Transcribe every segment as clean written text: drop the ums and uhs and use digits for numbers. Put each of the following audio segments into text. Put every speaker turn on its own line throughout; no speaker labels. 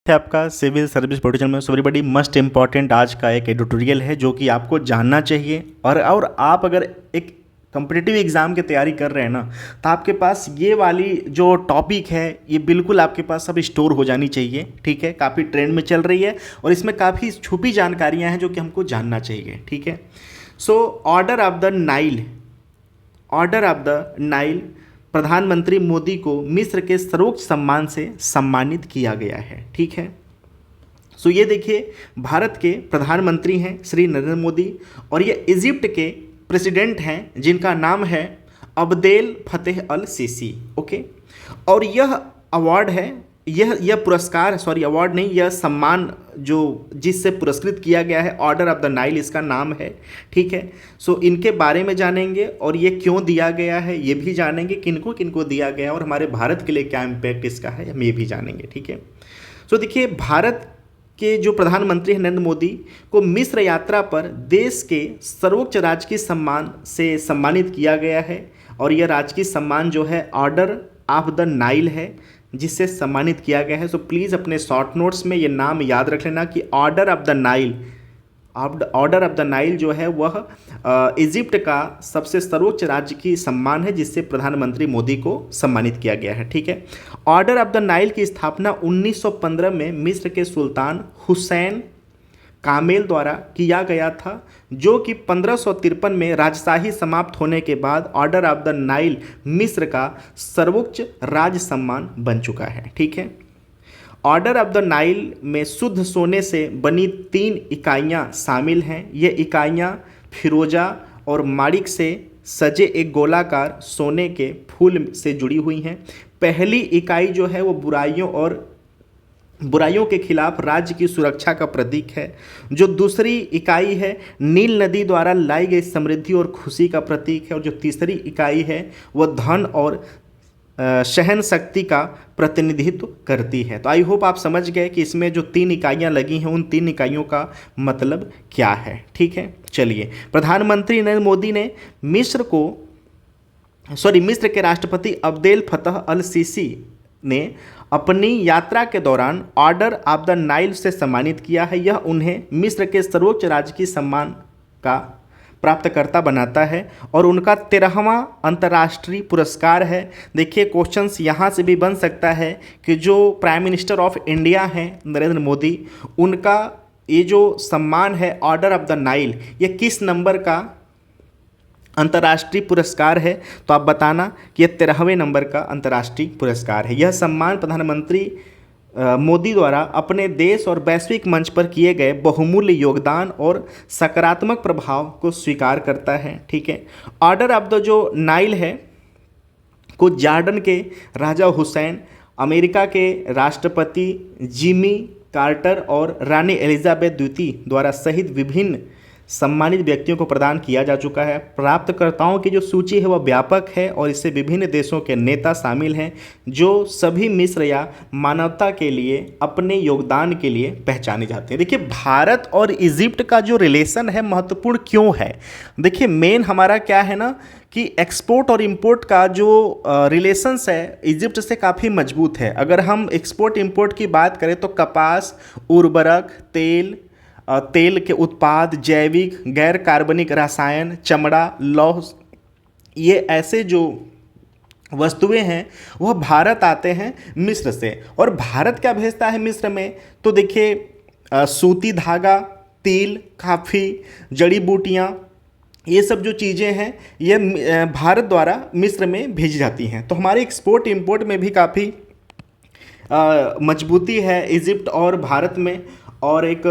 है आपका civil service portal में सबसे बड़ी मस्ट इम्पॉर्टेंट आज का एक एडिटोरियल है जो कि आपको जानना चाहिए। और आप अगर एक कम्पिटिटिव एग्ज़ाम की तैयारी कर रहे हैं ना, तो आपके पास ये वाली जो टॉपिक है ये बिल्कुल आपके पास सब स्टोर हो जानी चाहिए। ठीक है, काफ़ी ट्रेंड में चल रही है और इसमें काफ़ी छुपी जानकारियाँ हैं जो कि हमको जानना चाहिए। ठीक है, so order of the Nile प्रधानमंत्री मोदी को मिस्र के सर्वोच्च सम्मान से सम्मानित किया गया है। ठीक है, सो ये देखिए, भारत के प्रधानमंत्री हैं श्री नरेंद्र मोदी और ये इजिप्ट के प्रेसिडेंट हैं जिनका नाम है अब्देल फतेह अल सीसी। ओके, और यह अवार्ड है, यह पुरस्कार, सॉरी अवार्ड नहीं, यह सम्मान जो जिससे पुरस्कृत किया गया है, ऑर्डर ऑफ द नाइल इसका नाम है। ठीक है, सो इनके बारे में जानेंगे और ये क्यों दिया गया है ये भी जानेंगे, किनको किनको दिया गया है और हमारे भारत के लिए क्या इम्पैक्ट इसका है हम ये भी जानेंगे। ठीक है, सो देखिए, भारत के जो प्रधानमंत्री हैं नरेंद्र मोदी को मिस्र यात्रा पर देश के सर्वोच्च राजकीय सम्मान से सम्मानित किया गया है और यह राजकीय सम्मान जो है ऑर्डर ऑफ द नाइल है जिससे सम्मानित किया गया है। सो प्लीज़ अपने शॉर्ट नोट्स में ये नाम याद रख लेना कि ऑर्डर ऑफ द नाइल जो है वह इजिप्ट का सबसे सर्वोच्च राजकीय सम्मान है जिससे प्रधानमंत्री मोदी को सम्मानित किया गया है। ठीक है, ऑर्डर ऑफ द नाइल की स्थापना 1915 में मिस्र के सुल्तान हुसैन कामेल द्वारा किया गया था, जो कि 1553 में राजशाही समाप्त होने के बाद ऑर्डर ऑफ द नाइल मिस्र का सर्वोच्च राज सम्मान बन चुका है। ठीक है, ऑर्डर ऑफ द नाइल में शुद्ध सोने से बनी 3 इकाइयाँ शामिल हैं। ये इकाइयाँ फिरोजा और माणिक से सजे एक गोलाकार सोने के फूल से जुड़ी हुई हैं। पहली इकाई जो है वो बुराइयों के खिलाफ राज्य की सुरक्षा का प्रतीक है। जो दूसरी इकाई है नील नदी द्वारा लाई गई समृद्धि और खुशी का प्रतीक है और जो तीसरी इकाई है वह धन और सहन शक्ति का प्रतिनिधित्व करती है। तो आई होप आप समझ गए कि इसमें जो 3 इकाइयाँ लगी हैं उन 3 इकाइयों का मतलब क्या है। ठीक है, चलिए, प्रधानमंत्री नरेंद्र मोदी ने मिस्र के राष्ट्रपति अब्देल फतह अल सीसी ने अपनी यात्रा के दौरान ऑर्डर ऑफ द नाइल से सम्मानित किया है। यह उन्हें मिस्र के सर्वोच्च राजकीय सम्मान का प्राप्तकर्ता बनाता है और उनका 13वां अंतर्राष्ट्रीय पुरस्कार है। देखिए, क्वेश्चंस यहाँ से भी बन सकता है कि जो प्राइम मिनिस्टर ऑफ इंडिया हैं नरेंद्र मोदी, उनका ये जो सम्मान है ऑर्डर ऑफ द नाइल, ये किस नंबर का अंतर्राष्ट्रीय पुरस्कार है, तो आप बताना कि यह 13वें नंबर का अंतर्राष्ट्रीय पुरस्कार है। यह सम्मान प्रधानमंत्री मोदी द्वारा अपने देश और वैश्विक मंच पर किए गए बहुमूल्य योगदान और सकारात्मक प्रभाव को स्वीकार करता है। ठीक है, ऑर्डर ऑफ द जो नाइल है को जॉर्डन के राजा हुसैन, अमेरिका के राष्ट्रपति जिमी कार्टर और रानी एलिजाबेथ द्वितीय द्वारा सहित विभिन्न सम्मानित व्यक्तियों को प्रदान किया जा चुका है। प्राप्तकर्ताओं की जो सूची है वह व्यापक है और इससे विभिन्न देशों के नेता शामिल हैं जो सभी मिस्र या मानवता के लिए अपने योगदान के लिए पहचाने जाते हैं। देखिए, भारत और इजिप्ट का जो रिलेशन है महत्वपूर्ण क्यों है। देखिए, मेन हमारा क्या है ना कि एक्सपोर्ट और इंपोर्ट का जो रिलेशंस है इजिप्ट से काफ़ी मजबूत है। अगर हम एक्सपोर्ट इंपोर्ट की बात करें तो कपास, उर्वरक, तेल के उत्पाद, जैविक, गैर कार्बनिक रसायन, चमड़ा, लौह, ये ऐसे जो वस्तुएं हैं वह भारत आते हैं मिस्र से। और भारत क्या भेजता है मिस्र में, तो देखिए सूती धागा, तिल, काफ़ी, जड़ी बूटियाँ, ये सब जो चीज़ें हैं ये भारत द्वारा मिस्र में भेजी जाती हैं। तो हमारे एक्सपोर्ट इंपोर्ट में भी काफ़ी मजबूती है इजिप्ट और भारत में। और एक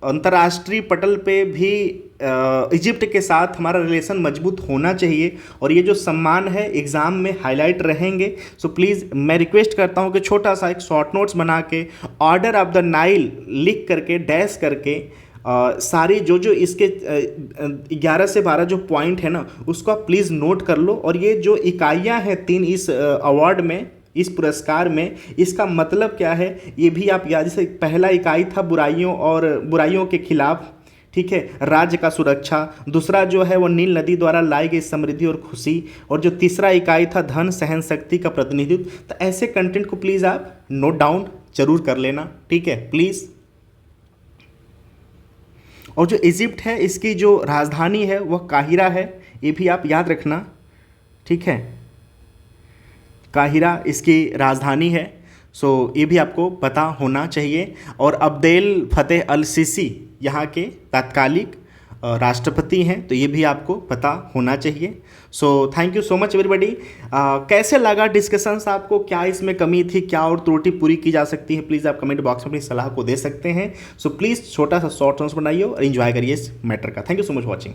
अंतर्राष्ट्रीय पटल पे भी इजिप्ट के साथ हमारा रिलेशन मजबूत होना चाहिए और ये जो सम्मान है एग्ज़ाम में हाईलाइट रहेंगे। सो प्लीज़ मैं रिक्वेस्ट करता हूँ कि छोटा सा एक शॉर्ट नोट्स बना के ऑर्डर ऑफ द नाइल लिख करके डैश करके सारी जो इसके 11 से 12 जो पॉइंट है ना उसको आप प्लीज़ नोट कर लो। और ये जो इकाइयाँ हैं 3 इस अवार्ड में, इस पुरस्कार में, इसका मतलब क्या है ये भी आप याद। जैसे पहला इकाई था बुराइयों के खिलाफ, ठीक है, राज्य का सुरक्षा। दूसरा जो है वो नील नदी द्वारा लाई गई समृद्धि और खुशी। और जो तीसरा इकाई था धन सहन शक्ति का प्रतिनिधित्व। तो ऐसे कंटेंट को प्लीज़ आप नोट डाउन जरूर कर लेना, ठीक है प्लीज़। और जो इजिप्ट है इसकी जो राजधानी है वह काहिरा है, ये भी आप याद रखना, ठीक है। काहिरा इसकी राजधानी है, सो ये भी आपको पता होना चाहिए। और अब्देल फतेह अल सीसी यहाँ के तात्कालिक राष्ट्रपति हैं, तो ये भी आपको पता होना चाहिए। So thank you so much everybody. कैसे लगा डिस्कशंस आपको, क्या इसमें कमी थी, क्या और त्रुटि पूरी की जा सकती है, प्लीज़ आप कमेंट बॉक्स में अपनी सलाह को दे सकते हैं। सो प्लीज़ छोटा सा शॉर्ट नोट्स बनाइए और इन्जॉय करिए इस मैटर का। Thank you so much watching.